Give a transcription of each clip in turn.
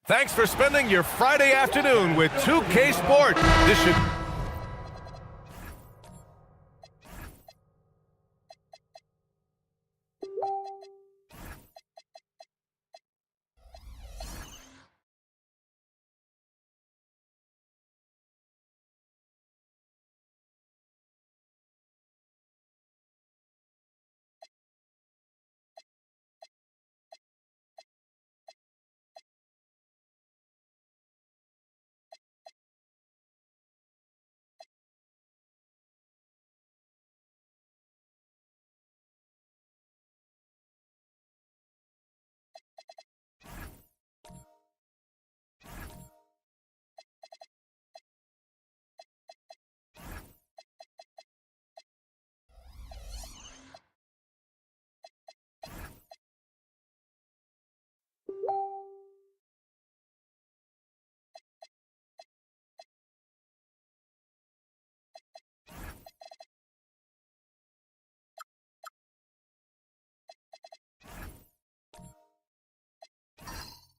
Thanks for spending your Friday afternoon with 2K Sports. This should...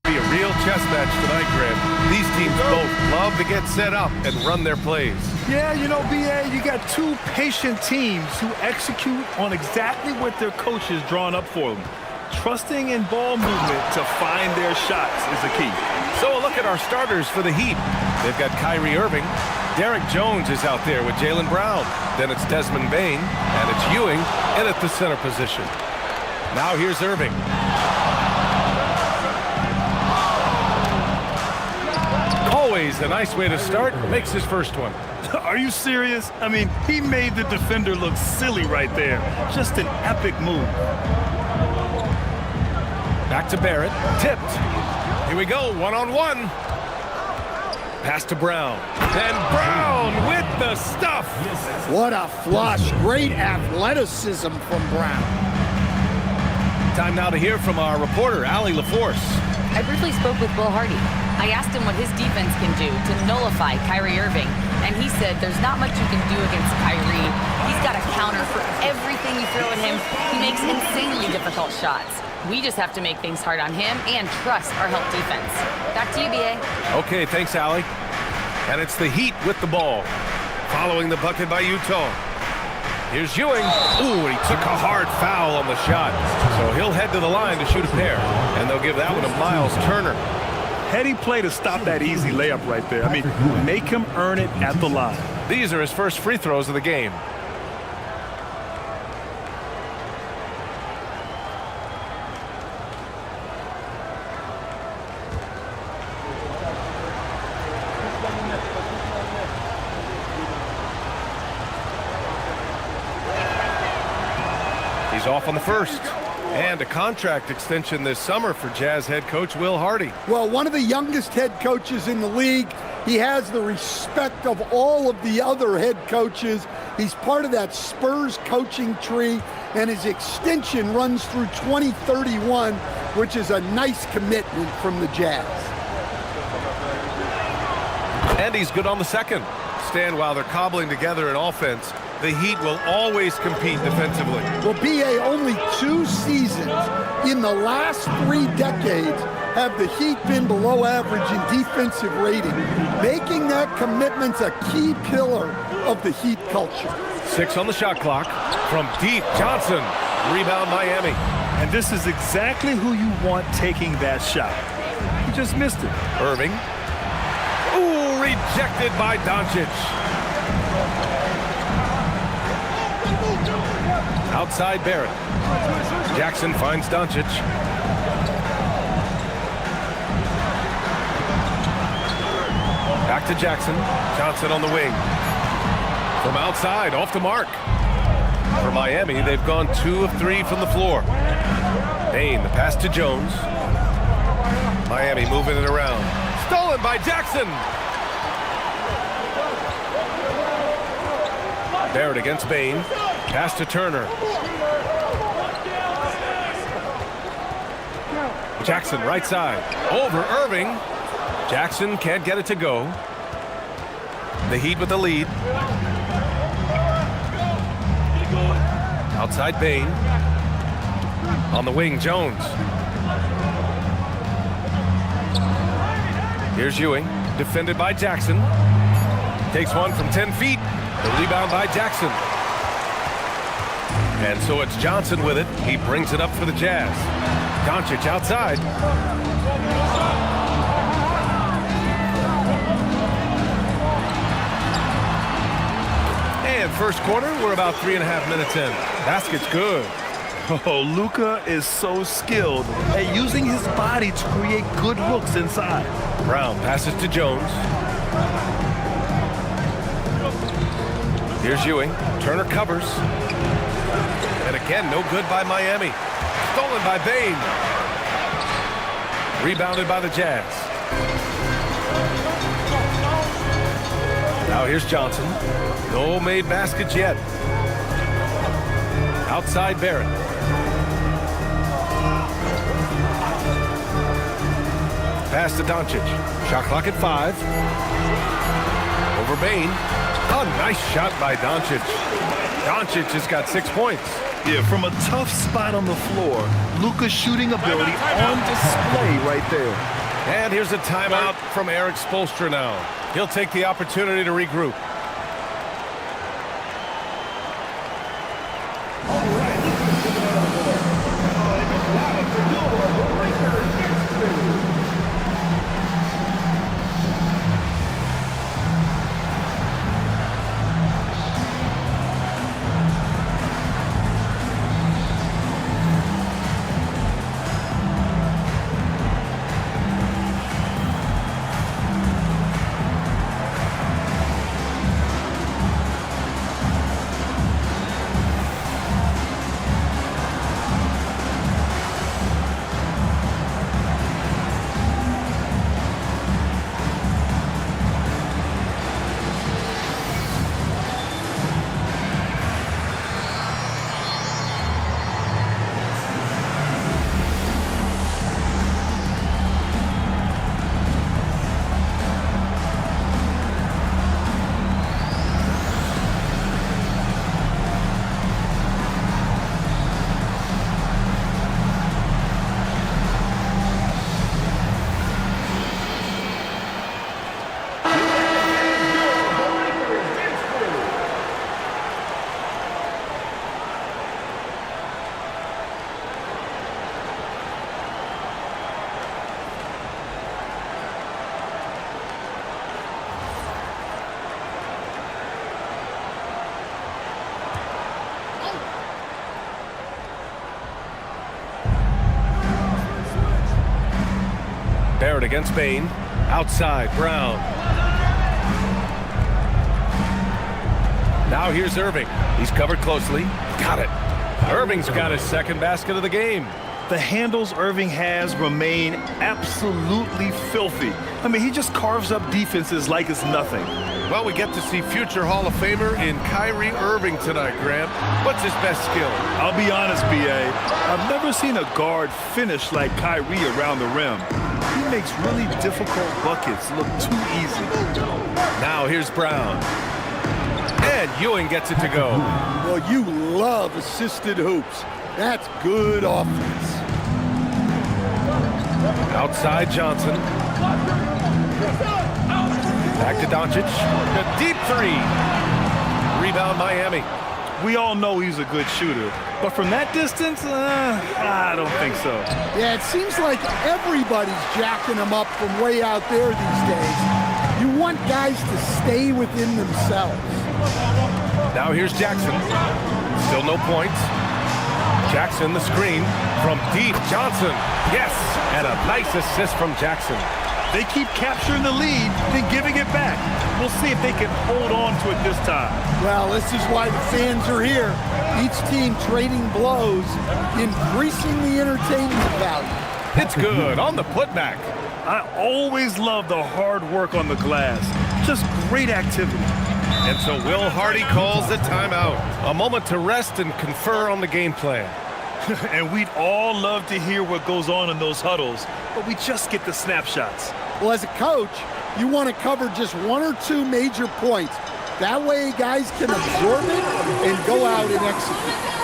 Be a real chess match tonight, Graham. These teams both love to get set up and run their plays. Yeah, you know, B.A., you got two patient teams who execute on exactly what their coach has drawn up for them. Trusting in ball movement to find their shots is the key. So a look at our starters for the Heat. They've got Kyrie Irving. Derek Jones is out there with Jaylen Brown. Then it's Desmond Bane, and it's Ewing in at the center position. Now here's Irving. Always a nice way to start. Makes his first one. Are you serious? I mean, he made the defender look silly right there. Just an epic move. Back to Barrett. Tipped. Here we go. One-on-one. Pass to Brown. And Brown with the stuff. What a flush. Great athleticism from Brown. Time now to hear from our reporter, Allie LaForce. I briefly spoke with Will Hardy. I asked him what his defense can do to nullify Kyrie Irving, and he said there's not much you can do against Kyrie. He's got a counter for everything you throw at him. He makes insanely difficult shots. We just have to make things hard on him and trust our help defense. Back to you, B.A. Okay, thanks, Allie. And it's the Heat with the ball. Following the bucket by Utah. Here's Ewing. Ooh, he took a hard foul on the shot. So he'll head to the line to shoot a pair. And they'll give that one to Miles Turner. Heady play to stop that easy layup right there. I mean, make him earn it at the line. These are his first free throws of the game. He's off on the first. And a contract extension this summer for Jazz head coach Will Hardy. Well, one of the youngest head coaches in the league. He has the respect of all of the other head coaches. He's part of that Spurs coaching tree, and his extension runs through 2031, which is a nice commitment from the Jazz. And he's good on the second. Stan, while they're cobbling together an offense, the Heat will always compete defensively. Well, B.A., only 2 seasons in the last 3 decades have the Heat been below average in defensive rating, making that commitment a key pillar of the Heat culture. 6 on the shot clock. From deep, Johnson. Rebound, Miami. And this is exactly who you want taking that shot. He just missed it. Irving. Ooh, rejected by Doncic. Outside Barrett. Jackson finds Doncic. Back to Jackson. Johnson on the wing. From outside, off the mark. For Miami, they've gone 2 of 3 from the floor. Bane, the pass to Jones. Miami moving it around. Stolen by Jackson. Barrett against Bane. Pass to Turner. Jackson right side. Over Irving. Jackson can't get it to go. The Heat with the lead. Outside Bane. On the wing, Jones. Here's Ewing, defended by Jackson. Takes one from 10 feet. The rebound by Jackson. And so it's Johnson with it. He brings it up for the Jazz. Doncic outside. And first quarter, we're about 3.5 minutes in. Basket's good. Oh, Luka is so skilled at using his body to create good looks inside. Brown passes to Jones. Here's Ewing. Turner covers. And again, no good by Miami. Stolen by Bane. Rebounded by the Jazz. Now here's Johnson. No made baskets yet. Outside Barrett. Pass to Doncic. Shot clock at 5. Over Bane. Oh, nice shot by Doncic. Doncic has got 6 points. Yeah, from a tough spot on the floor, Luka's shooting ability on display right there. And here's a timeout from Eric Spoelstra now. He'll take the opportunity to regroup. Barrett against Bane. Outside, Brown. Now here's Irving. He's covered closely. Got it. Irving's got his second basket of the game. The handles Irving has remain absolutely filthy. I mean, he just carves up defenses like it's nothing. Well, we get to see future Hall of Famer in Kyrie Irving tonight, Graham. What's his best skill? I'll be honest, B.A. I've never seen a guard finish like Kyrie around the rim. He makes really difficult buckets look too easy. Now here's Brown. And Ewing gets it to go. Well, you love assisted hoops. That's good offense. Outside Johnson. Back to Doncic. The deep three. Rebound Miami. We all know he's a good shooter, but from that distance, I don't think so. Yeah, it seems like everybody's jacking him up from way out there these days. You want guys to stay within themselves. Now here's Jackson. Still no points. Jackson the screen from deep. Johnson. Yes, and a nice assist from Jackson. They keep capturing the lead, then giving it back. We'll see if they can hold on to it this time. Well, this is why the fans are here. Each team trading blows, increasing the entertainment value. It's good on the putback. I always love the hard work on the glass. Just great activity. And so Will Hardy calls the timeout. A moment to rest and confer on the game plan. And we'd all love to hear what goes on in those huddles, but we just get the snapshots. Well, as a coach, you want to cover just one or two major points. That way guys can absorb it and go out and execute.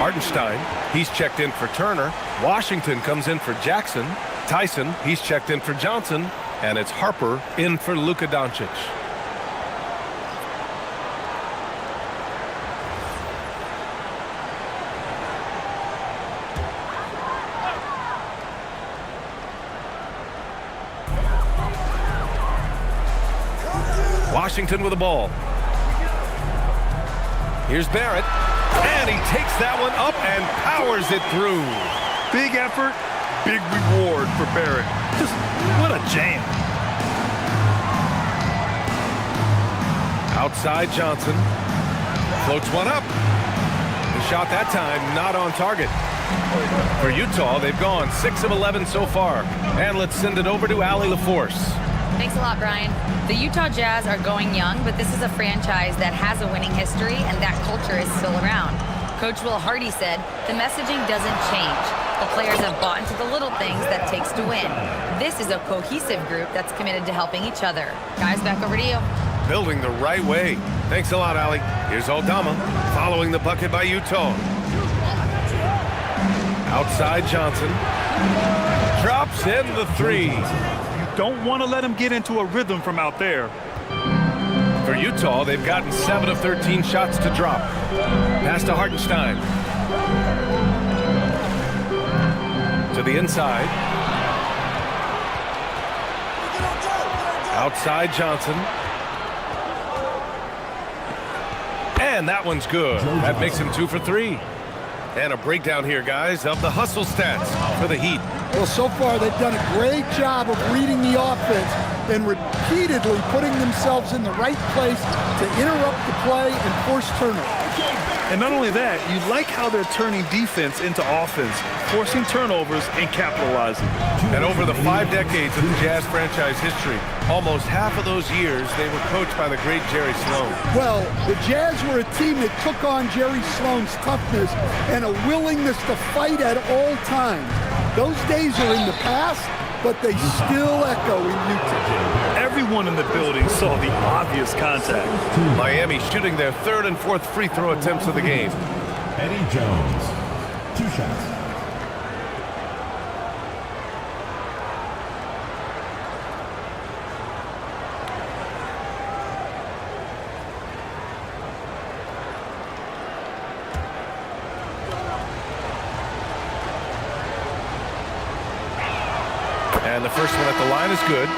Hartenstein, he's checked in for Turner. Washington comes in for Jackson. Tyson, he's checked in for Johnson. And it's Harper in for Luka Doncic. Washington with the ball. Here's Barrett. And he takes that one up and powers it through. Big effort, big reward for Barrett. Just what a jam. Outside Johnson. Floats one up. The shot that time not on target. For Utah, they've gone 6 of 11 so far. And let's send it over to Allie LaForce. Thanks a lot, Brian. The Utah Jazz are going young, but this is a franchise that has a winning history, and that culture is still around. Coach Will Hardy said, the messaging doesn't change. The players have bought into the little things that takes to win. This is a cohesive group that's committed to helping each other. Guys, back over to you. Building the right way. Thanks a lot, Allie. Here's Aldama following the bucket by Utah. Outside Johnson. Drops in the three. Don't want to let him get into a rhythm from out there. For Utah, they've gotten 7 of 13 shots to drop. Pass to Hartenstein. To the inside. Outside Johnson. And that one's good. That makes him 2 for 3. And a breakdown here, guys, of the hustle stats for the Heat. Well, so far they've done a great job of reading the offense and repeatedly putting themselves in the right place to interrupt the play and force turnovers. And not only that, you like how they're turning defense into offense, forcing turnovers and capitalizing. And over the 5 decades of the Jazz franchise history, almost half of those years they were coached by the great Jerry Sloan. Well, the Jazz were a team that took on Jerry Sloan's toughness and a willingness to fight at all times. Those days are in the past, but they still echo in Utah. Everyone in the building saw the obvious contact. Miami shooting their 3rd and 4th free throw attempts of the game. Eddie Jones, 2 shots. And the first one at the line is good.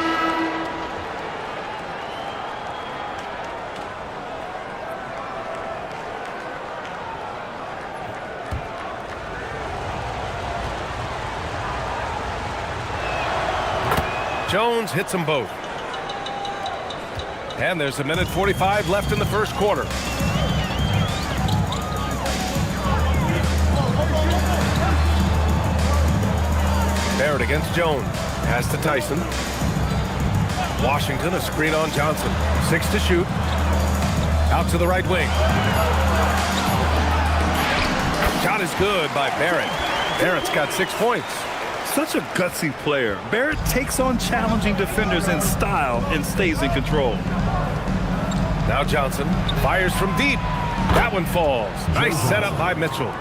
Jones hits them both. And there's 1:45 left in the first quarter. Barrett against Jones. Pass to Tyson. Washington, a screen on Johnson. 6 to shoot. Out to the right wing. Shot is good by Barrett. Barrett's got 6 points. Such a gutsy player. Barrett takes on challenging defenders in style and stays in control. Now Johnson fires from deep. That one falls. Nice setup by Mitchell.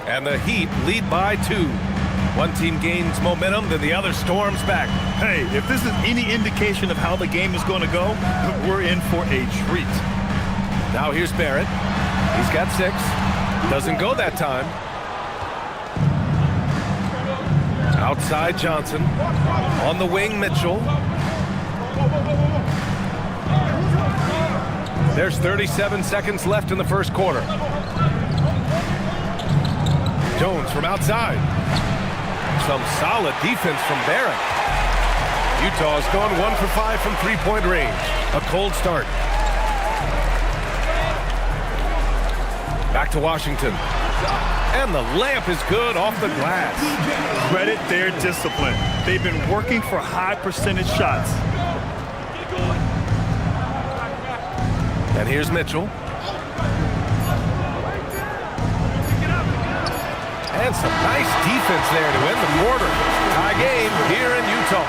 And the Heat lead by 2. One team gains momentum, then the other storms back. Hey, if this is any indication of how the game is going to go, we're in for a treat. Now here's Barrett. He's got 6. Doesn't go that time. Outside Johnson. On the wing, Mitchell. There's 37 seconds left in the first quarter. Jones from outside. Some solid defense from Barrett. Utah's gone 1 for 5 from three-point range. A cold start. Back to Washington. And the layup is good off the glass. Credit their discipline. They've been working for high percentage shots. And here's Mitchell. And some nice defense there to end the quarter. Tie game here in Utah.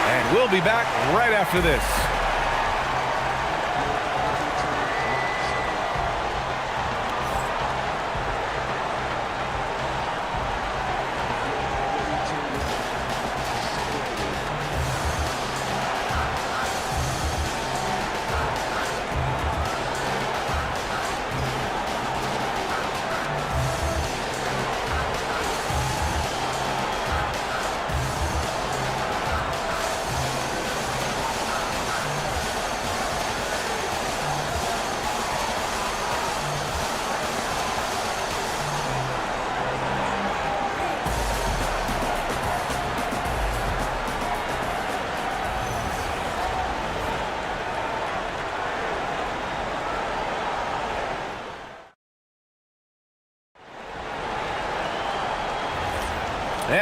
And we'll be back right after this.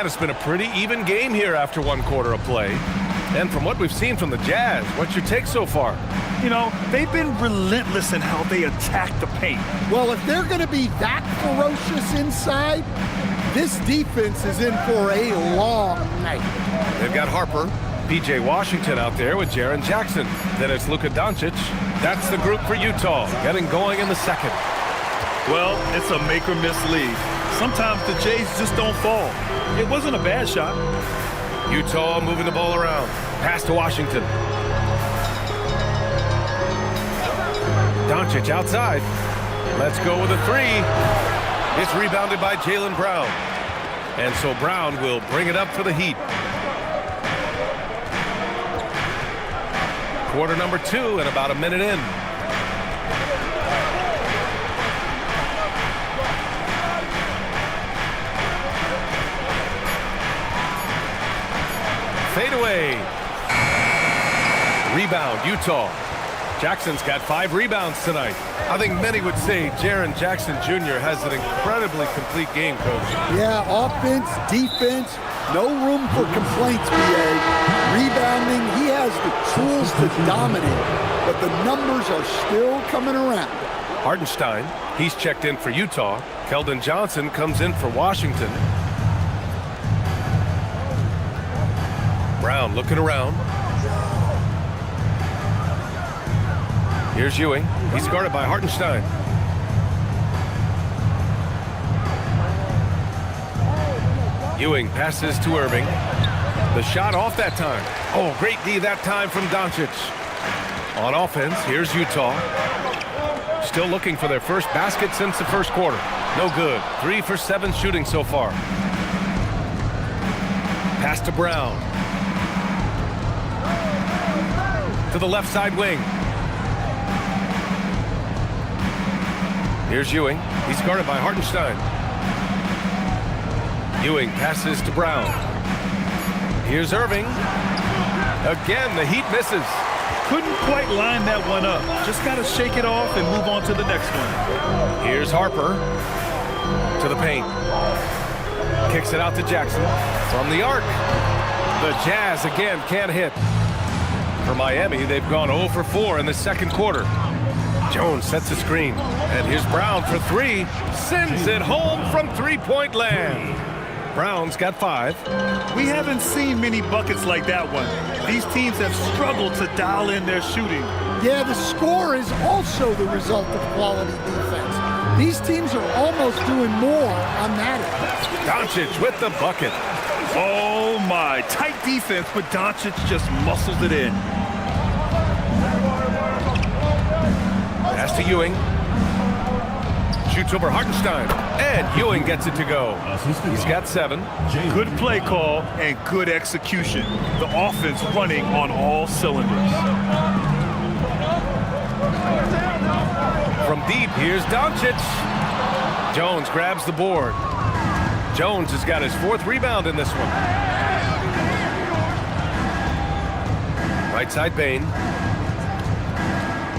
Man, it's been a pretty even game here after one quarter of play. And from what we've seen from the Jazz, what's your take so far? You know, they've been relentless in how they attack the paint. Well, if they're going to be that ferocious inside, this defense is in for a long night. They've got Harper, P.J. Washington out there with Jaren Jackson. Then it's Luka Doncic. That's the group for Utah, getting going in the second. Well, it's a make-or-miss league. Sometimes the Jays just don't fall. It wasn't a bad shot. Utah moving the ball around. Pass to Washington. Doncic outside. Let's go with a three. It's rebounded by Jaylen Brown. And so Brown will bring it up for the Heat. Quarter number 2 and about a minute in. Fade away. Rebound, Utah. Jackson's got 5 rebounds tonight. I think many would say Jaren Jackson Jr. has an incredibly complete game, Coach. Yeah, offense, defense, no room for complaints, BA. Rebounding, he has the tools to dominate, but the numbers are still coming around. Hartenstein, he's checked in for Utah. Keldon Johnson comes in for Washington. Brown looking around. Here's Ewing. He's guarded by Hartenstein. Ewing passes to Irving. The shot off that time. Oh, great D that time from Doncic. On offense, here's Utah. Still looking for their first basket since the first quarter. No good. 3 for 7 shooting so far. Pass to Brown. To the left side wing. Here's Ewing. He's guarded by Hartenstein. Ewing passes to Brown. Here's Irving. Again, the Heat misses. Couldn't quite line that one up. Just got to shake it off and move on to the next one. Here's Harper to the paint. Kicks it out to Jackson from the arc. The Jazz again can't hit. For Miami, they've gone 0 for 4 in the second quarter. Jones sets a screen. And here's Brown for 3. Sends it home from three-point land. Brown's got 5. We haven't seen many buckets like that one. These teams have struggled to dial in their shooting. Yeah, the score is also the result of quality defense. These teams are almost doing more on that end. Doncic with the bucket. Oh my, tight defense, but Doncic just muscles it in. Pass to Ewing. Shoots over Hartenstein. And Ewing gets it to go. He's got 7. Good play call and good execution. The offense running on all cylinders. From deep, here's Doncic. Jones grabs the board. Jones has got his 4th rebound in this one. Right side Bain.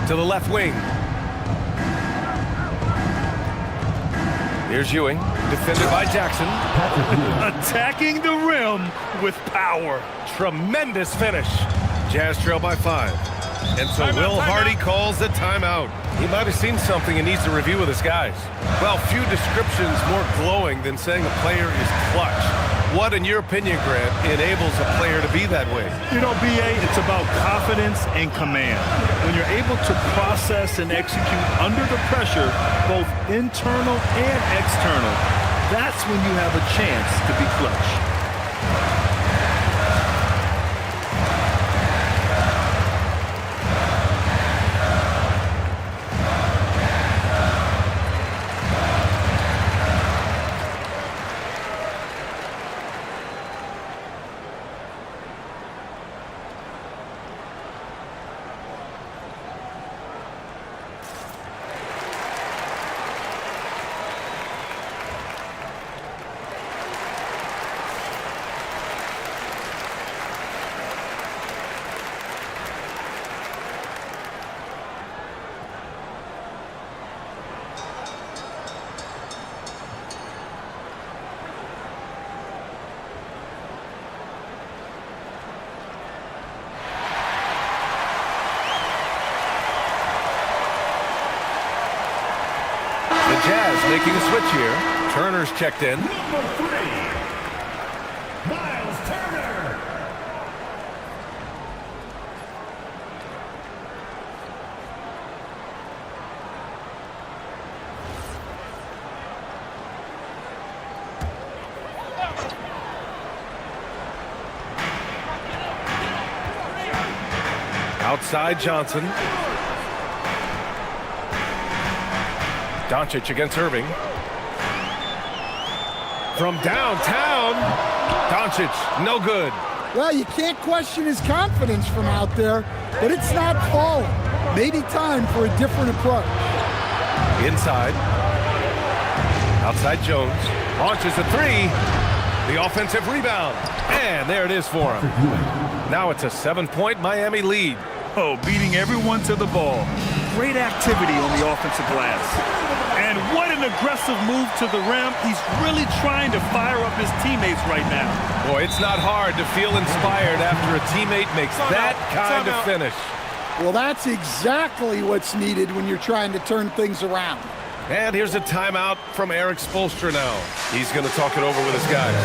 To the left wing. Here's Ewing, defended by Jackson. Attacking the rim with power. Tremendous finish. Jazz trail by 5. And so Will Hardy calls the timeout. He might have seen something and needs to review with his guys. Well, few descriptions more glowing than saying a player is clutch. What, in your opinion, Grant, enables a player to be that way? You know, BA, it's about confidence and command. When you're able to process and execute under the pressure, both internal and external, that's when you have a chance to be clutch. making a switch here. Turner's checked in. Number 3, Miles Turner. Outside Johnson. Doncic against Irving. From downtown, Doncic, no good. Well, you can't question his confidence from out there, but it's not falling. Maybe time for a different approach. Inside. Outside Jones. Launches a three. The offensive rebound. And there it is for him. Now it's a 7-point Miami lead. Oh, beating everyone to the ball. Great activity on the offensive glass. And what an aggressive move to the rim. He's really trying to fire up his teammates right now. Boy, it's not hard to feel inspired after a teammate makes that kind of finish. Well, that's exactly what's needed when you're trying to turn things around. And here's a timeout from Eric Spoelstra now. He's going to talk it over with his guys.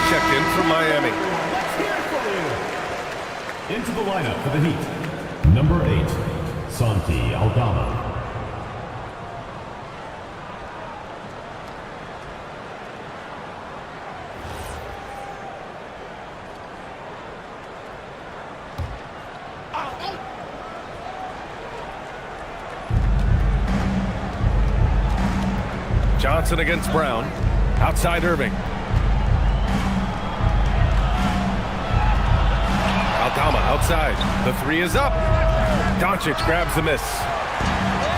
Checked in from Miami. Into the lineup for the Heat, number 8, Santi Aldama. Johnson against Brown. Outside Irving. Aldama outside. The three is up. Doncic grabs the miss.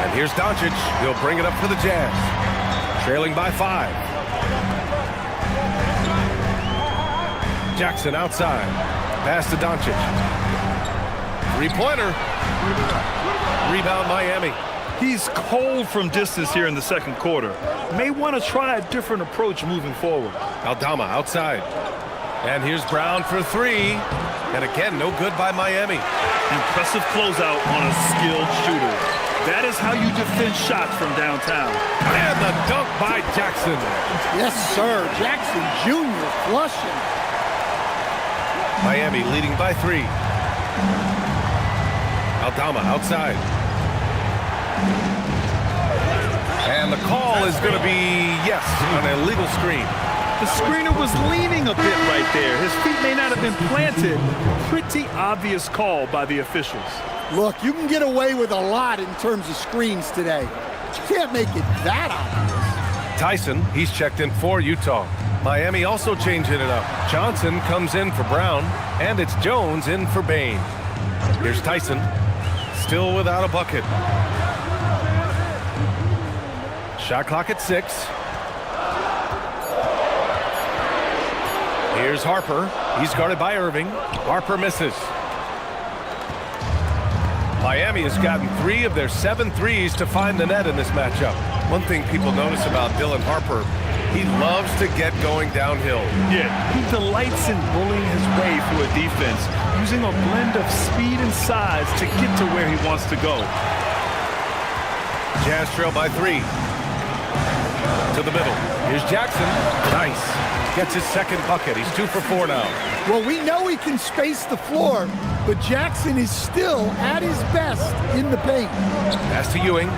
And here's Doncic. He'll bring it up for the Jazz. Trailing by 5. Jackson outside. Pass to Doncic. Three-pointer. Rebound Miami. He's cold from distance here in the second quarter. May want to try a different approach moving forward. Aldama outside. And here's Brown for 3. And again, no good by Miami. Impressive closeout on a skilled shooter. That is how you defend shots from downtown. And the dunk by Jackson. Yes, sir. Jackson Jr. flushing. Miami leading by 3. Aldama outside. And the call is going to be, yes, an illegal screen. The screener was leaning a bit right there. His feet may not have been planted. Pretty obvious call by the officials. Look, you can get away with a lot in terms of screens today, but you can't make it that obvious. Tyson, he's checked in for Utah. Miami also changing it up. Johnson comes in for Brown, and it's Jones in for Bain. Here's Tyson, still without a bucket. Shot clock at 6. Here's Harper. He's guarded by Irving. Harper misses. Miami has gotten 3 of their 7 threes to find the net in this matchup. One thing people notice about Dylan Harper, he loves to get going downhill. Yeah, he delights in bullying his way through a defense, using a blend of speed and size to get to where he wants to go. Jazz trail by 3. To the middle. Here's Jackson. Nice. Gets his second bucket. He's 2 for 4 now. Well, we know he can space the floor, but Jackson is still at his best in the paint. Pass to Ewing.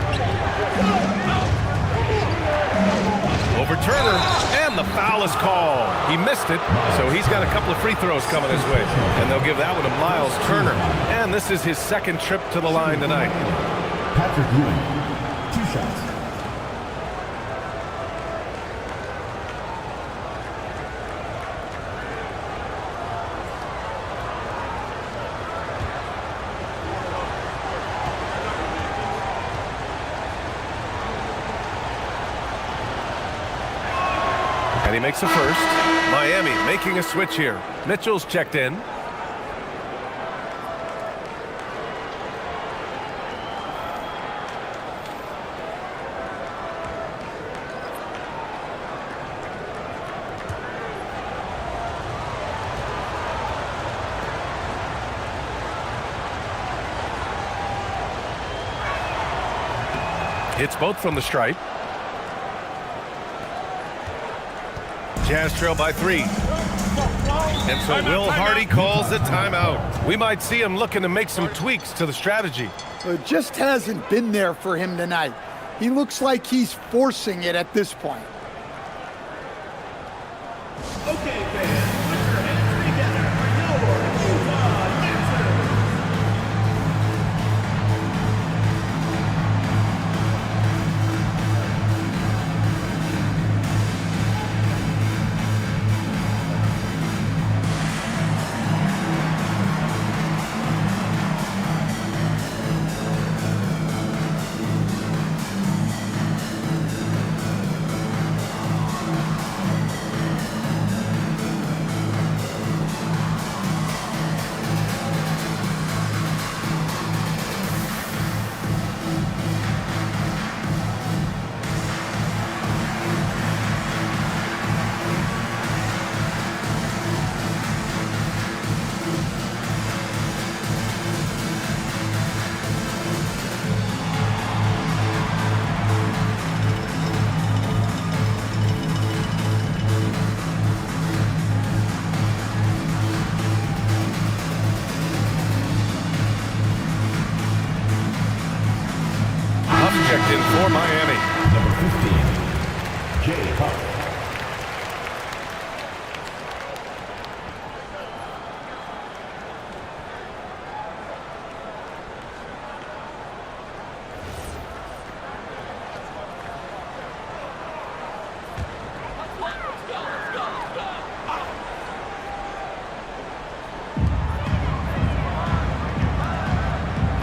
Over Turner, and the foul is called. He missed it, so he's got a couple of free throws coming his way. And they'll give that one to Miles Turner. And this is his second trip to the line tonight. Patrick Ewing, 2 shots. And he makes a first. Miami making a switch here. Mitchell's checked in. Hits both from the stripe. Jazz trail by 3. And so Will Hardy calls the timeout. We might see him looking to make some tweaks to the strategy. It just hasn't been there for him tonight. He looks like he's forcing it at this point. Okay, fans, put your hands together for your Utah Dancers. Checked in for Miami. Number 15, Jay Huff.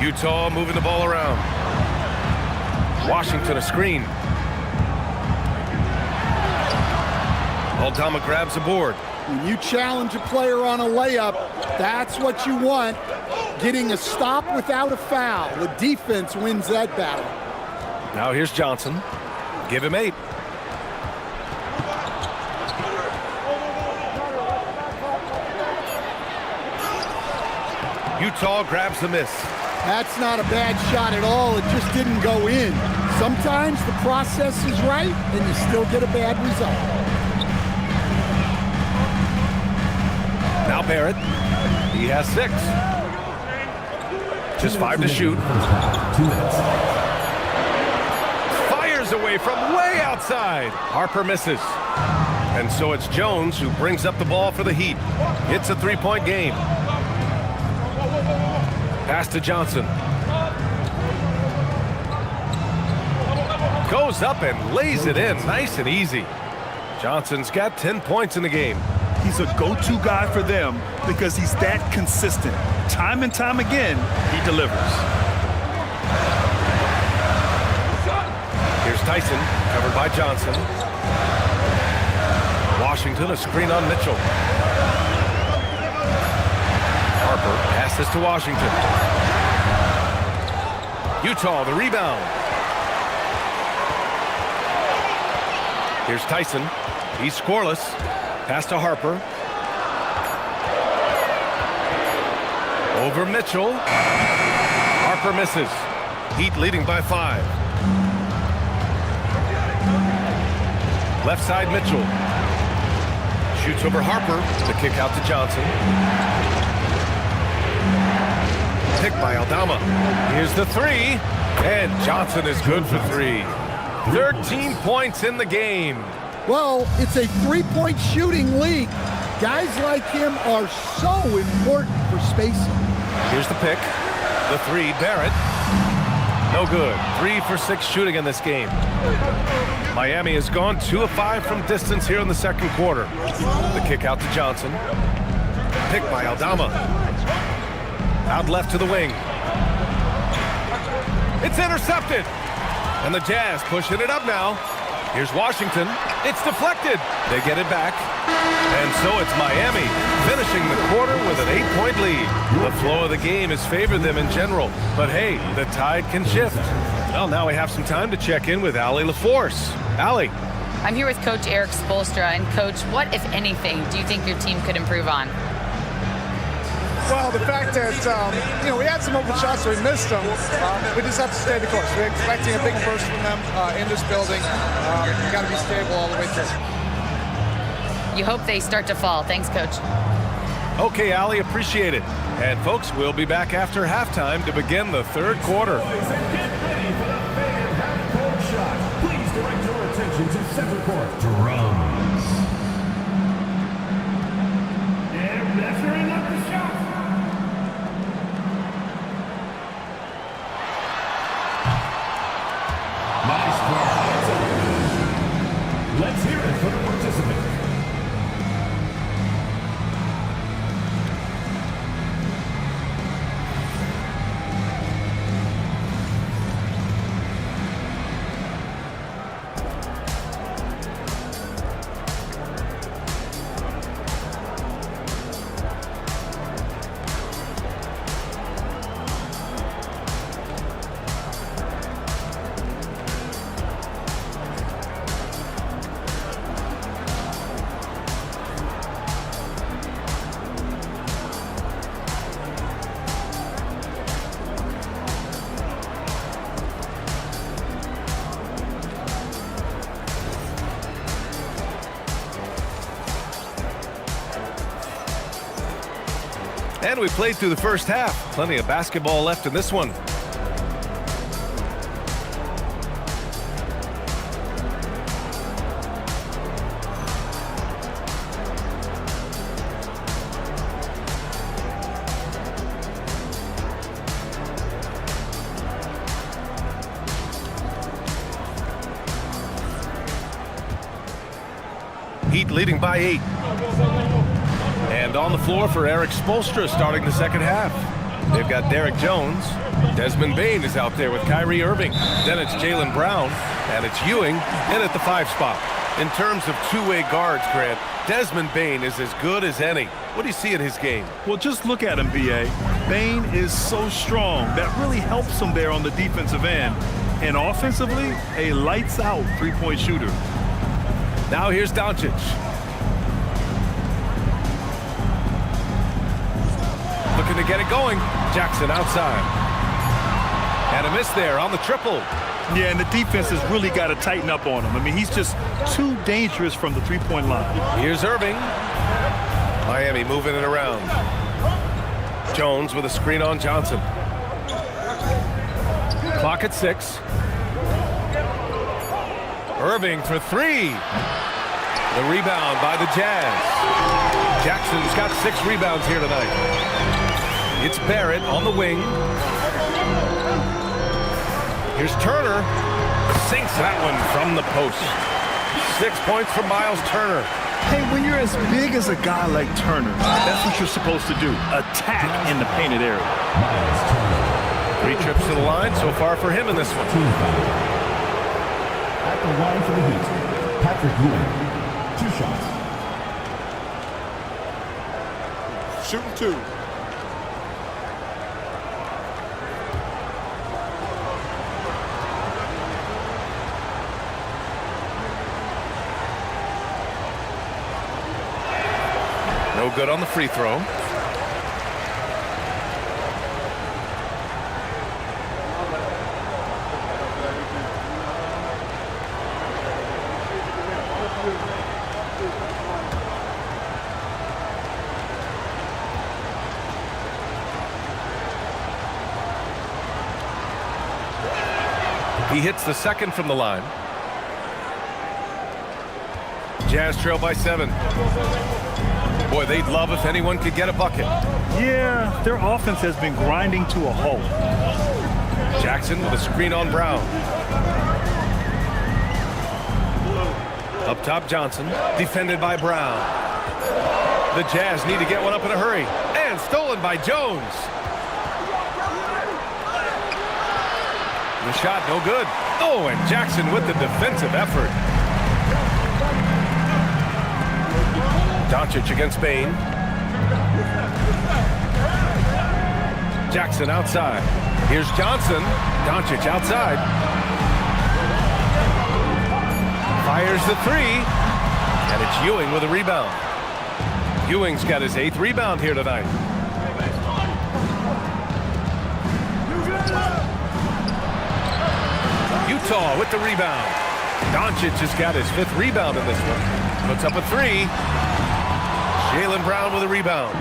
Utah moving the ball around. Washington a screen. Aldama grabs a board. When you challenge a player on a layup, that's what you want. Getting a stop without a foul. The defense wins that battle. Now here's Johnson. Give him 8. Utah grabs the miss. That's not a bad shot at all. It just didn't go in. Sometimes the process is right and you still get a bad result. Now Barrett. He has 6. Just 5 to shoot. 2 minutes. Fires away from way outside. Harper misses. And so it's Jones who brings up the ball for the Heat. It's a 3-point game. Pass to Johnson. Goes up and lays it in nice and easy. Johnson's got 10 points in the game. He's a go-to guy for them because he's that consistent. Time and time again, he delivers. Here's Tyson, covered by Johnson. Washington, a screen on Mitchell. Harper passes to Washington. Utah, the rebound. Here's Tyson. He's scoreless. Pass to Harper. Over Mitchell. Harper misses. Heat leading by 5. Left side Mitchell. Shoots over Harper. The kick out to Johnson. Pick by Aldama. Here's the three. And Johnson is good for 3. 13 points in the game. Well, it's a three-point shooting league. Guys like him are so important for spacing. Here's the pick. The three, Barrett. No good. 3 for 6 shooting in this game. Miami has gone 2 of 5 from distance here in the second quarter. The kick out to Johnson. Pick by Aldama. Out left to the wing. It's intercepted. And the Jazz pushing it up now. Here's Washington. It's deflected. They get it back. And so it's Miami finishing the quarter with an 8-point lead. The flow of the game has favored them in general. But hey, the tide can shift. Well, now we have some time to check in with Allie LaForce. Allie. I'm here with Coach Eric Spoelstra. And Coach, what, if anything, do you think your team could improve on? Well, the fact that, we had some open shots, so we missed them. We just have to stay the course. We're expecting a big burst from them in this building. You got to be stable all the way through. You hope they start to fall. Thanks, Coach. Okay, Allie, appreciate it. And folks, we'll be back after halftime to begin the third quarter. Please direct your attention to center court. Drums. And measuring up the shot. Nice pass. Let's hear it for the participant. And we played through the first half. Plenty of basketball left in this one. Heat leading by 8. And on the floor for Eric Spoelstra starting the second half. They've got Derek Jones. Desmond Bane is out there with Kyrie Irving. Then it's Jaylen Brown. And it's Ewing in at the 5 spot. In terms of two-way guards, Grant, Desmond Bane is as good as any. What do you see in his game? Well, just look at him, B.A. Bane is so strong. That really helps him there on the defensive end. And offensively, a lights-out three-point shooter. Now here's Doncic. Looking to get it going. Jackson outside. And a miss there on the triple. Yeah, and the defense has really got to tighten up on him. I mean, he's just too dangerous from the three-point line. Here's Irving. Miami moving it around. Jones with a screen on Johnson. Clock at 6. Irving for 3. The rebound by the Jazz. Jackson's got 6 rebounds here tonight. It's Barrett on the wing. Here's Turner. Sinks that one from the post. 6 points for Miles Turner. Hey, when you're as big as a guy like Turner, that's what you're supposed to do. Attack in the painted area. 3 trips to the line so far for him in this one. At the line for the Heat, Patrick Ewing. 2 shots. Shooting 2. No good on the free throw. He hits the second from the line. Jazz trail by 7. Boy, they'd love if anyone could get a bucket. Yeah, their offense has been grinding to a halt. Jackson with a screen on Brown. Up top, Johnson, defended by Brown. The Jazz need to get one up in a hurry. And stolen by Jones. The shot, no good. Oh, and Jackson with the defensive effort. Doncic against Bain. Jackson outside. Here's Johnson. Doncic outside. Fires the 3. And it's Ewing with a rebound. Ewing's got his 8th rebound here tonight. Utah with the rebound. Doncic has got his 5th rebound in this one. Puts up a 3. Jaylen Brown with a rebound.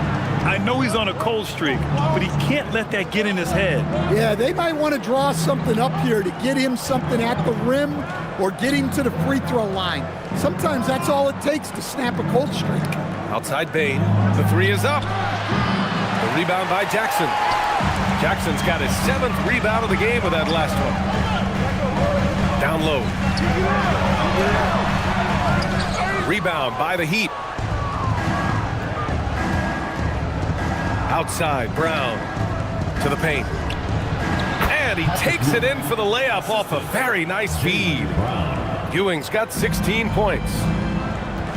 I know he's on a cold streak, but he can't let that get in his head. Yeah, they might want to draw something up here to get him something at the rim or get him to the free throw line. Sometimes that's all it takes to snap a cold streak. Outside Bain. The 3 is up. The rebound by Jackson. Jackson's got his 7th rebound of the game with that last one. Down low. Rebound by the Heat. Outside, Brown to the paint. And he takes it in for the layup off a very nice feed. Ewing's got 16 points.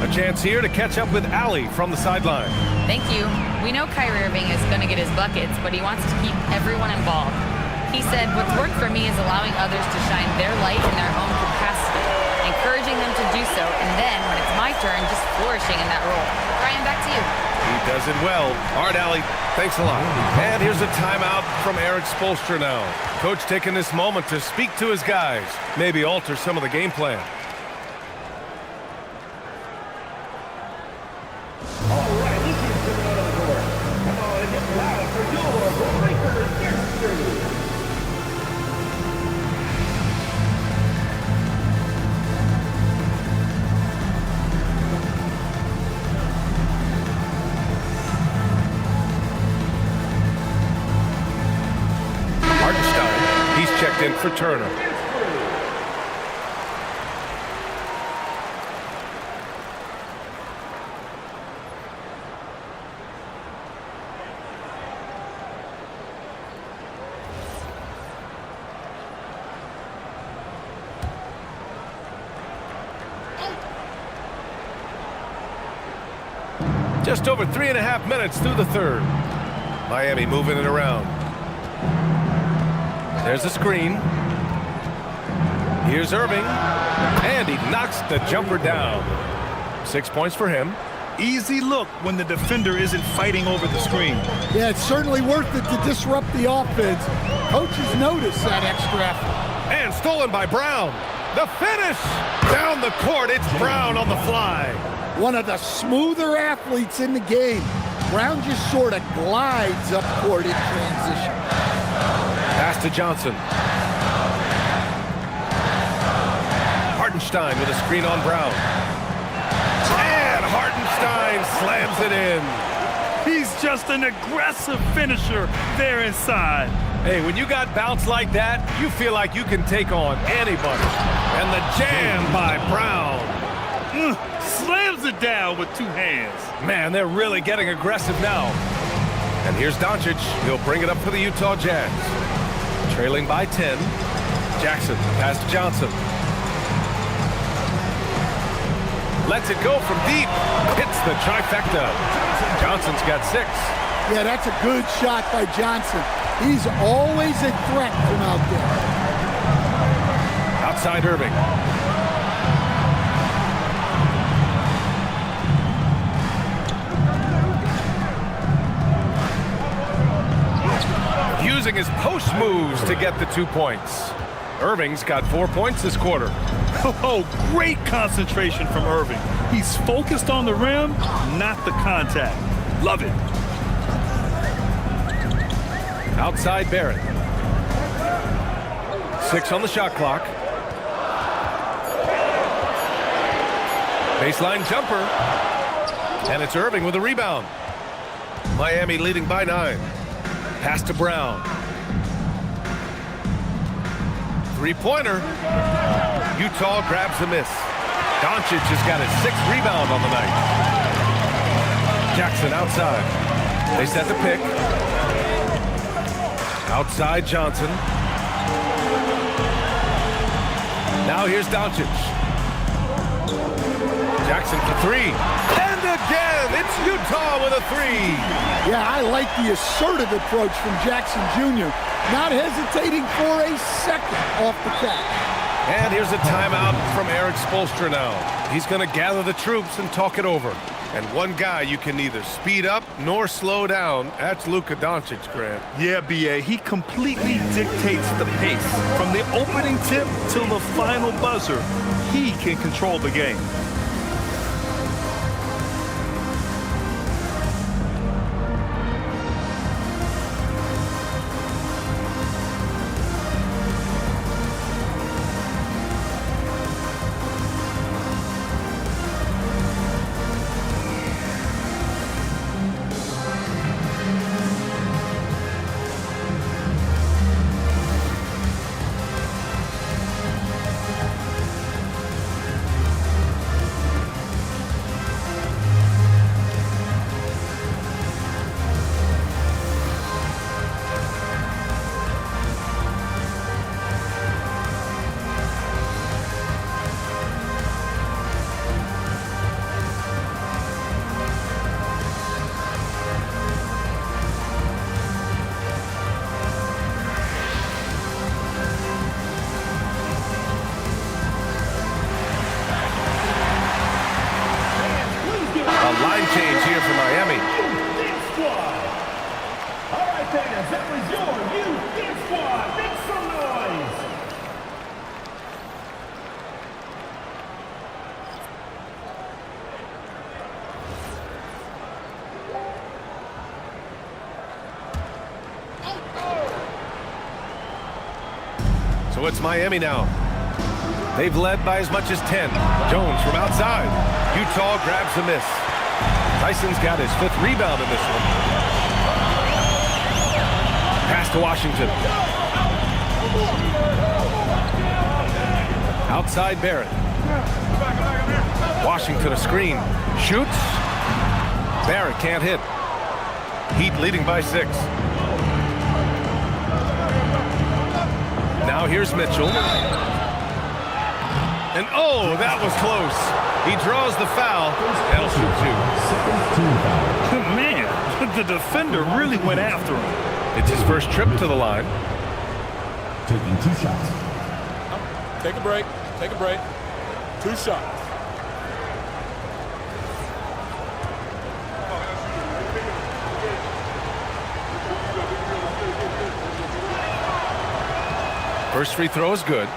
A chance here to catch up with Allie from the sideline. Thank you. We know Kyrie Irving is going to get his buckets, but he wants to keep everyone involved. He said, what's worked for me is allowing others to shine their light in their own capacity, encouraging them to do so, and then, when it's my turn, just flourishing in that role. Brian, back to you. He does it well. All right, Allie, thanks a lot. And here's a timeout from Eric Spoelstra now. Coach taking this moment to speak to his guys, maybe alter some of the game plan. All right, this is coming out of the court. Come on and get loud for your breaker Dexter. He's checked in for Turner. Just over 3.5 minutes through the third. Miami moving it around. There's a screen. Here's Irving. And he knocks the jumper down. 6 points for him. Easy look when the defender isn't fighting over the screen. Yeah, it's certainly worth it to disrupt the offense. Coaches notice that extra effort. And stolen by Brown. The finish! Down the court, it's Brown on the fly. One of the smoother athletes in the game. Brown just sort of glides up court in transition. Pass to Johnson. Hartenstein with a screen on Brown. And Hartenstein slams it in. He's just an aggressive finisher there inside. Hey, when you got bounce like that, you feel like you can take on anybody. And the jam by Brown. Slams it down with 2 hands. Man, they're really getting aggressive now. And here's Doncic. He'll bring it up for the Utah Jazz. Trailing by 10. Jackson, pass to Johnson. Lets it go from deep. Hits the trifecta. Johnson's got 6. Yeah, that's a good shot by Johnson. He's always a threat from out there. Outside Irving. Using his post moves to get the 2 points. Irving's got 4 points this quarter. Oh, great concentration from Irving. He's focused on the rim, not the contact. Love it. Outside Barrett. 6 on the shot clock. Baseline jumper. And it's Irving with a rebound. Miami leading by 9. Pass to Brown. Three-pointer. Utah grabs the miss. Doncic has got his 6th rebound on the night. Jackson outside. They set the pick. Outside Johnson. Now here's Doncic. Jackson for 3. And again, it's Utah with a 3. Yeah, I like the assertive approach from Jackson Jr. Not hesitating for a second off the catch. And here's a timeout from Eric Spoelstra now. He's going to gather the troops and talk it over. And one guy you can neither speed up nor slow down, that's Luka Doncic, Grant. Yeah, B.A., he completely dictates the pace. From the opening tip till the final buzzer, he can control the game. Line change here for Miami. Squad. All right, fans, that was your youth Big Squad. Make some noise. So it's Miami now. They've led by as much as 10. Jones from outside. Utah grabs the miss. Tyson's got his 5th rebound in this one. Pass to Washington. Outside Barrett. Washington a screen. Shoots. Barrett can't hit. Heat leading by 6. Now here's Mitchell. And oh, that was close. He draws the foul. That'll shoot 2. Man, the defender really went after him. It's his first trip to the line. Taking 2 shots. Take a break. Take a break. 2 shots. First free throw is good.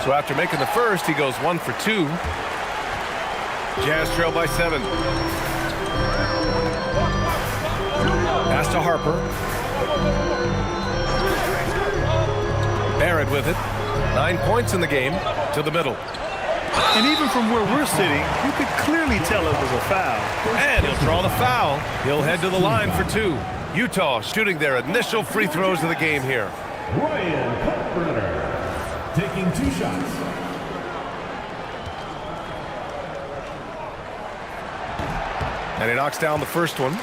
So after making the first, he goes 1 for 2. Jazz trail by 7. Pass to Harper. Barrett with it. 9 points in the game to the middle. And even from where we're sitting, you could clearly tell it was a foul. And he'll draw the foul. He'll head to the line for 2. Utah shooting their initial free throws of the game here. Ryan Kalkbrenner taking 2 shots. And he knocks down the first one.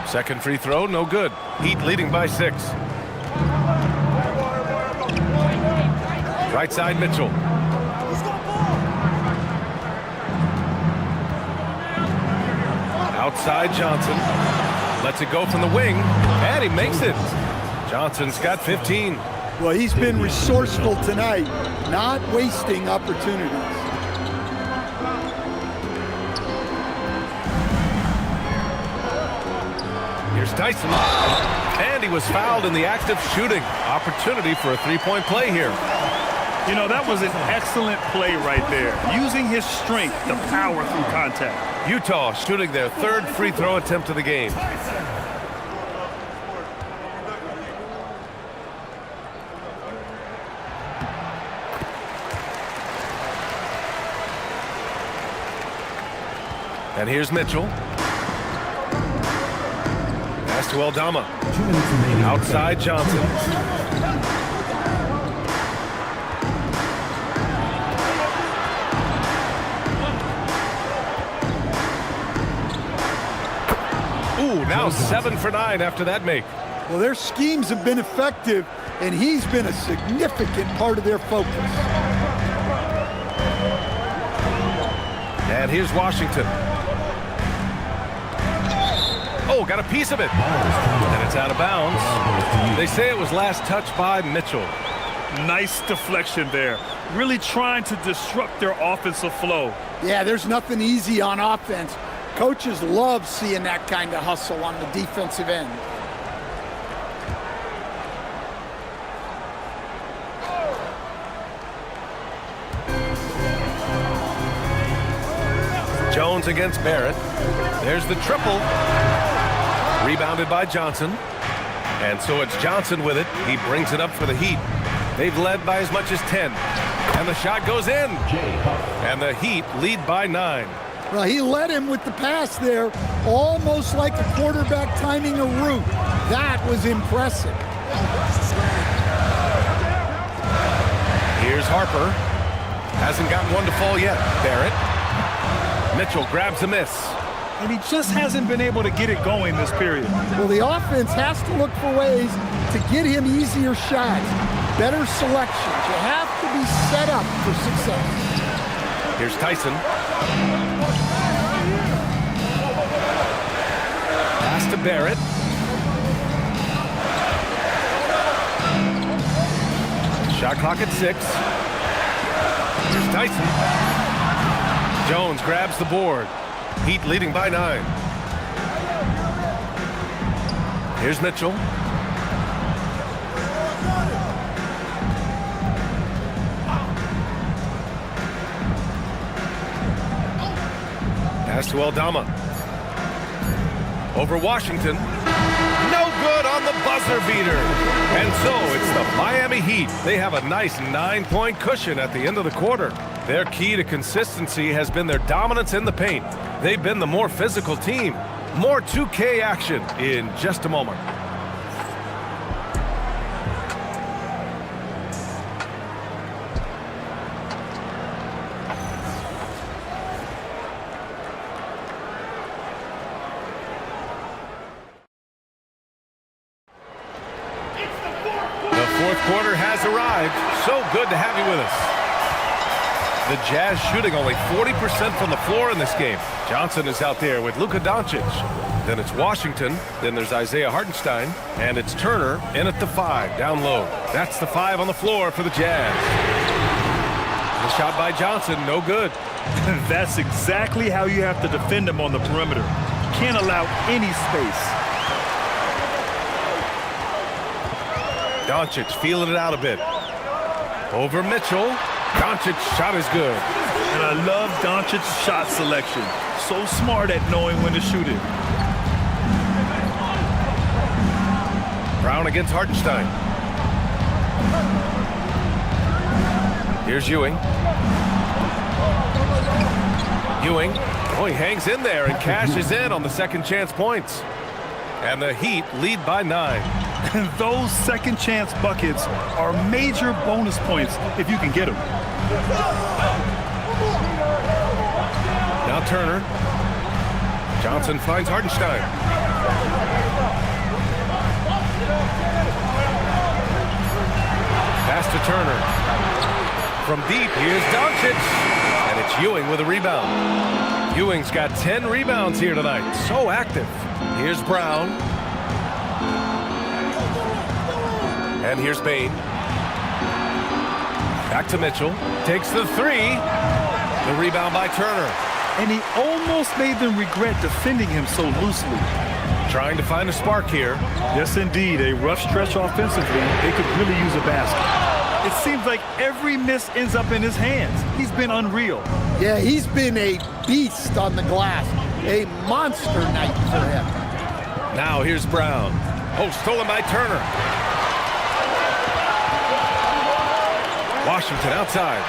Second free throw, no good. Heat leading by 6. Right side, Mitchell. Outside, Johnson. Lets it go from the wing, and he makes it. Johnson's got 15. Well, he's been resourceful tonight, not wasting opportunities. Here's Tyson. And he was fouled in the act of shooting. Opportunity for a three-point play here. You know, that was an excellent play right there. Using his strength to power through contact. Utah shooting their third free throw attempt of the game. And here's Mitchell. Pass to Aldama. Outside Johnson. Ooh, now 7 for 9 after that make. Well, their schemes have been effective, and he's been a significant part of their focus. And here's Washington. Oh, got a piece of it. And it's out of bounds. They say it was last touched by Mitchell. Nice deflection there. Really trying to disrupt their offensive flow. Yeah, there's nothing easy on offense. Coaches love seeing that kind of hustle on the defensive end. Jones against Barrett. There's the triple. Rebounded by Johnson. And so it's Johnson with it. He brings it up for the Heat. They've led by as much as 10. And the shot goes in. And the Heat lead by 9. Well, he led him with the pass there, almost like a quarterback timing a route. That was impressive. Here's Harper. Hasn't gotten one to fall yet. Barrett. Mitchell grabs a miss. And he just hasn't been able to get it going this period. Well, the offense has to look for ways to get him easier shots, better selections. You have to be set up for success. Here's Tyson. Pass to Barrett. Shot clock at 6. Here's Tyson. Jones grabs the board. Heat leading by 9. Here's Mitchell. Pass to Aldama. Over Washington. No good on the buzzer beater. And so it's the Miami Heat. They have a nice 9-point cushion at the end of the quarter. Their key to consistency has been their dominance in the paint. They've been the more physical team. More 2K action in just a moment. The fourth quarter has arrived. So good to have you with us. The Jazz shooting only 40% from the floor in this game. Johnson is out there with Luka Doncic. Then it's Washington. Then there's Isaiah Hartenstein. And it's Turner in at the 5, down low. That's the 5 on the floor for the Jazz. The shot by Johnson, no good. That's exactly how you have to defend him on the perimeter. Can't allow any space. Doncic feeling it out a bit. Over Mitchell. Doncic's shot is good. And I love Doncic's shot selection. So smart at knowing when to shoot it. Brown against Hartenstein. Here's Ewing. Ewing. Oh, he hangs in there and cashes in on the second chance points. And the Heat lead by 9. And those second chance buckets are major bonus points if you can get them. Now Turner. Johnson finds Hartenstein. Pass to Turner. from deep. Here's Doncic. And it's Ewing with a rebound. Ewing's got 10 rebounds here tonight. So active. Here's Brown. And here's Bain. Back to Mitchell. Takes the three. The rebound by Turner. And he almost made them regret defending him so loosely. Trying to find a spark here. Yes, indeed. A rough stretch offensively. They could really use a basket. It seems like every miss ends up in his hands. He's been unreal. Yeah, he's been a beast on the glass. A monster night for him. Now here's Brown. Oh, stolen by Turner. Washington outside.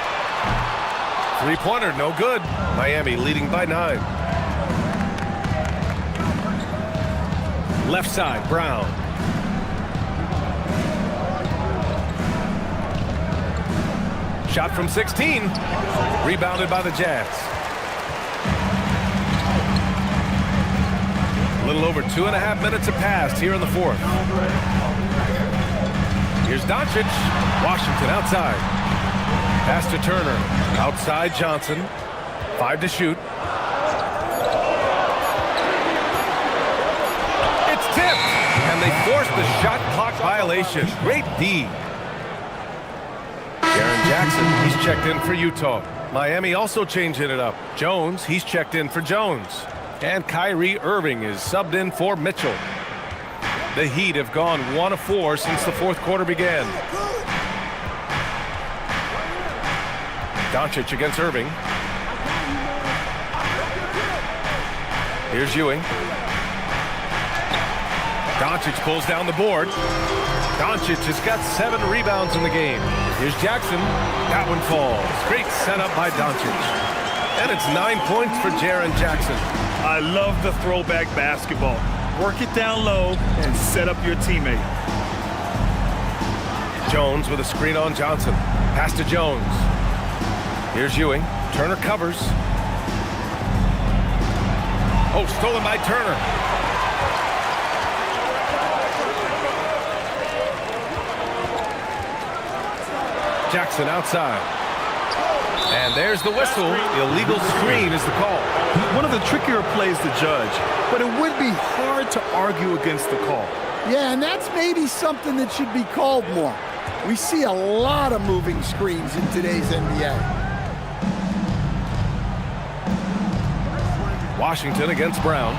Three-pointer, no good. Miami leading by 9. Left side, Brown. Shot from 16. Rebounded by the Jazz. A little over 2.5 minutes have passed here in the fourth. Here's Doncic. Washington outside. Pass to Turner. Outside Johnson. 5 to shoot. It's tipped. And they forced the shot clock violation. Great D. Jaren Jackson, he's checked in for Utah. Miami also changing it up. Jones, he's checked in for Jones. And Kyrie Irving is subbed in for Mitchell. The Heat have gone 1 of 4 since the fourth quarter began. Doncic against Irving. Here's Ewing. Doncic pulls down the board. Doncic has got 7 rebounds in the game. Here's Jackson. That one falls. Great setup by Doncic. And it's 9 points for Jaren Jackson. I love the throwback basketball. Work it down low and set up your teammate. Jones with a screen on Johnson. Pass to Jones. Here's Ewing. Turner covers. Oh, stolen by Turner. Jackson outside. And there's the whistle. Illegal screen is the call. One of the trickier plays to judge, but it would be hard to argue against the call. Yeah, and that's maybe something that should be called more. We see a lot of moving screens in today's NBA. Washington against Brown.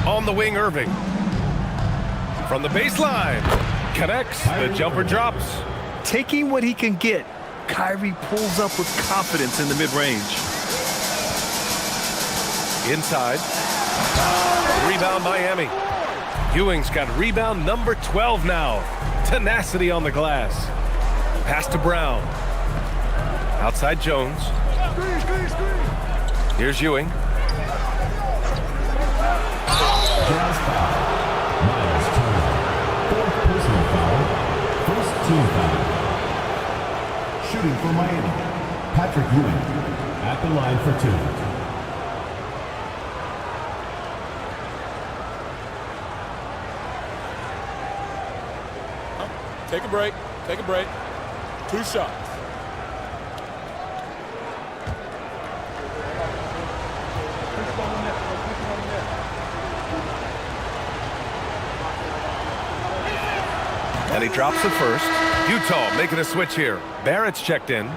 On the wing, Irving. From the baseline. Connects. The jumper drops. Taking what he can get, Kyrie pulls up with confidence in the mid-range. Inside. Rebound Miami. Ewing's got rebound number 12 now. Tenacity on the glass. Pass to Brown. Outside Jones. Here's Ewing. Jazz foul. Miles Turner. 4th personal foul. 1st team foul. Shooting for Miami. Patrick Ewing at the line for 2. Take a break. Take a break. 2 shots. And he drops the first. Utah making a switch here. Barrett's checked in.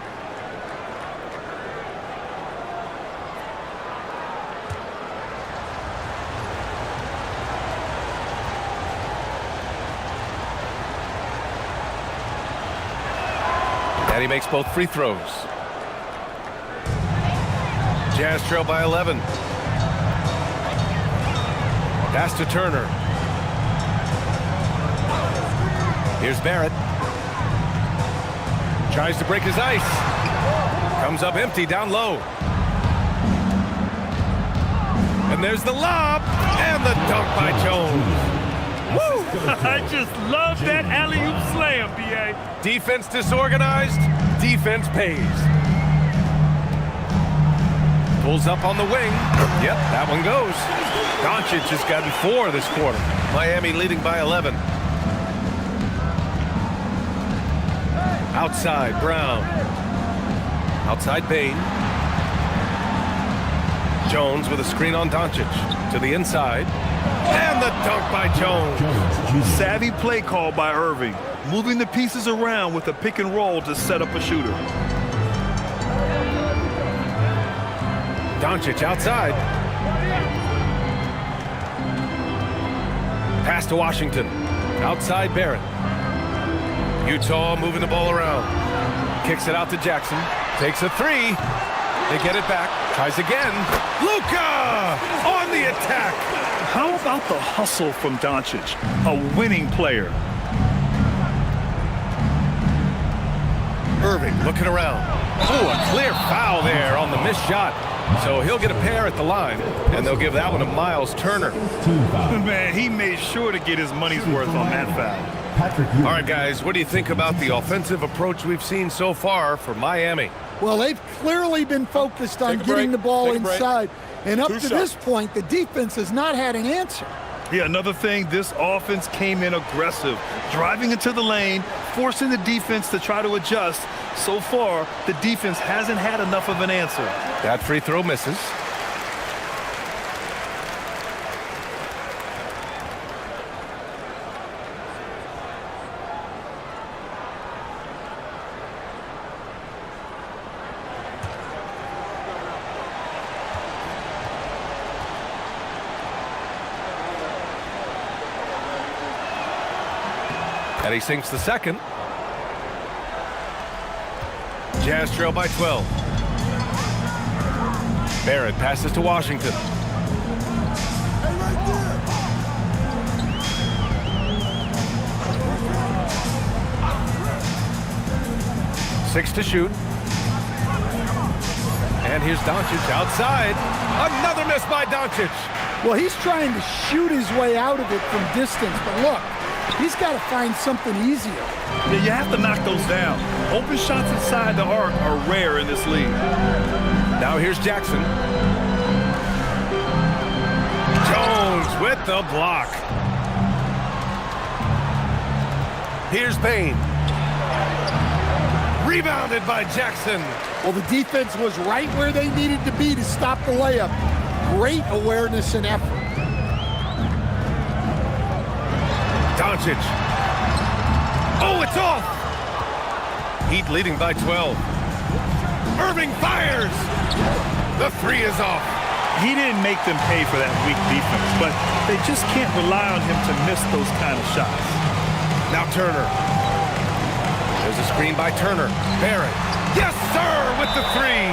And he makes both free throws. Jazz trail by 11. Pass to Turner. Here's Barrett. Tries to break his ice. Comes up empty down low. And there's the lob. And the dunk by Jones. Woo! I just love that alley-oop slam, B.A. Defense disorganized. Defense pays. Pulls up on the wing. Yep, that one goes. Doncic has gotten 4 this quarter. Miami leading by 11. Outside, Brown. Outside, Bain. Jones with a screen on Doncic. To the inside. And the dunk by Jones. Savvy play call by Irving. Moving the pieces around with a pick and roll to set up a shooter. Doncic outside. Pass to Washington. Outside Barrett. Utah moving the ball around. Kicks it out to Jackson. Takes a three. They get it back. Tries again. Luka on the attack. How about the hustle from Doncic? A winning player. Irving looking around. Oh, a clear foul there on the missed shot. So he'll get a pair at the line, and they'll give that one to Miles Turner. Man, he made sure to get his money's worth on that foul. All right, guys, what do you think about the offensive approach we've seen so far for Miami? Well, they've clearly been focused on getting the ball inside. And up to this point, the defense has not had an answer. Yeah, another thing, this offense came in aggressive, driving into the lane, forcing the defense to try to adjust. So far, the defense hasn't had enough of an answer. That free throw misses. And he sinks the second. Jazz trail by 12. Barrett passes to Washington. Six to shoot. And here's Doncic outside. Another miss by Doncic. Well, he's trying to shoot his way out of it from distance, but look, he's got to find something easier. Yeah, you have to knock those down. Open shots inside the arc are rare in this league. Now here's Jackson. Jones with the block. Here's Bain. Rebounded by Jackson. Well, the defense was right where they needed to be to stop the layup. Great awareness and effort. Doncic. Oh, it's off. Heat leading by 12. Irving fires. The three is off. He didn't make them pay for that weak defense, but they just can't rely on him to miss those kind of shots. Now Turner. There's a screen by Turner. Barrett. Yes, sir, with the three.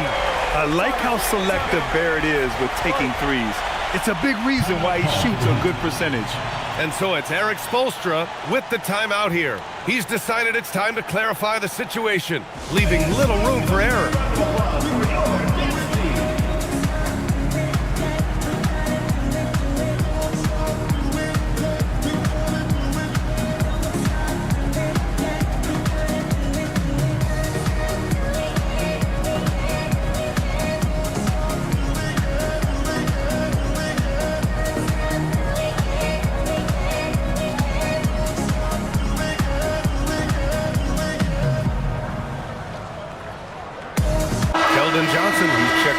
I like how selective Barrett is with taking threes. It's a big reason why he shoots a good percentage. And so it's Eric Spoelstra with the timeout here. He's decided it's time to clarify the situation, leaving little room for error.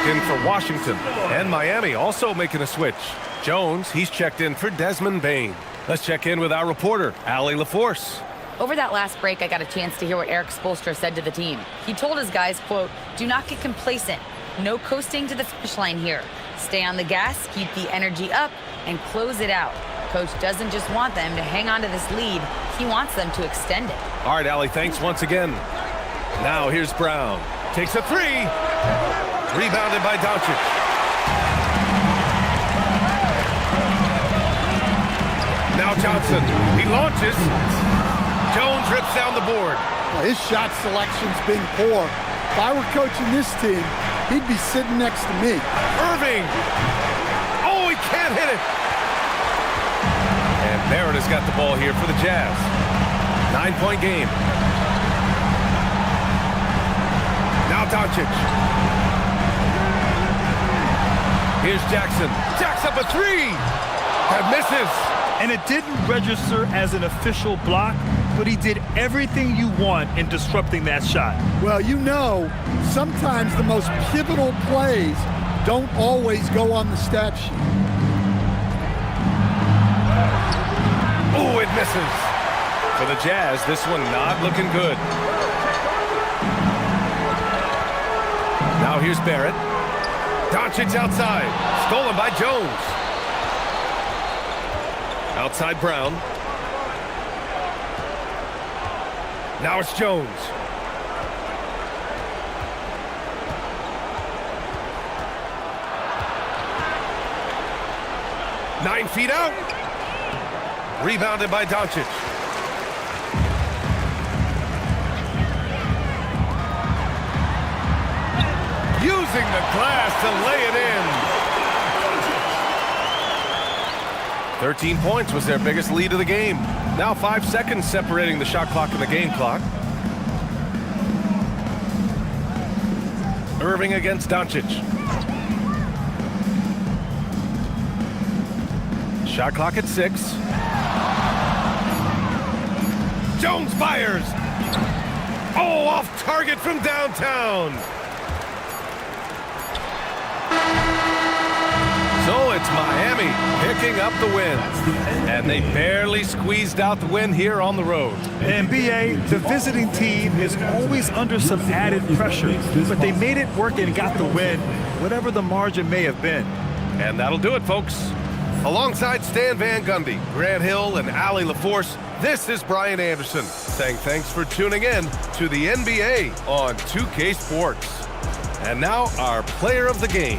In for Washington, and Miami also making a switch. Jones, he's checked in for Desmond Bain. Let's check in with our reporter, Allie LaForce. Over that last break, I got a chance to hear what Eric Spoelstra said to the team. He told his guys, quote, "Do not get complacent. No coasting to the finish line here. Stay on the gas, keep the energy up, and close it out." Coach doesn't just want them to hang on to this lead. He wants them to extend it. All right, Allie, thanks once again. Now here's Brown. Takes a three. Rebounded by Doncic. Now Johnson. He launches. Jones rips down the board. Well, his shot selection's been poor. If I were coaching this team, he'd be sitting next to me. Irving. Oh, he can't hit it. And Barrett has got the ball here for the Jazz. 9-point game. Now Doncic. Here's Jackson. Jacks up a three. That misses. And it didn't register as an official block, but he did everything you want in disrupting that shot. Well, you know, sometimes the most pivotal plays don't always go on the stat sheet. Oh, it misses. For the Jazz, this one not looking good. Now here's Barrett. Doncic outside. Stolen by Jones. Outside Brown. Now it's Jones. Nine feet out. Rebounded by Doncic. Using the glass to lay it in. 13 points was their biggest lead of the game. Now 5 seconds separating the shot clock and the game clock. Irving against Doncic. Shot clock at 6. Jones fires. Oh, off target from downtown. So it's Miami picking up the win. And they barely squeezed out the win here on the road. And BA, the visiting team is always under some added pressure, but they made it work and got the win, whatever the margin may have been. And that'll do it, folks. Alongside Stan Van Gundy, Grant Hill, and Allie LaForce, this is Brian Anderson saying thanks for tuning in to the NBA on 2K Sports. And now our player of the game.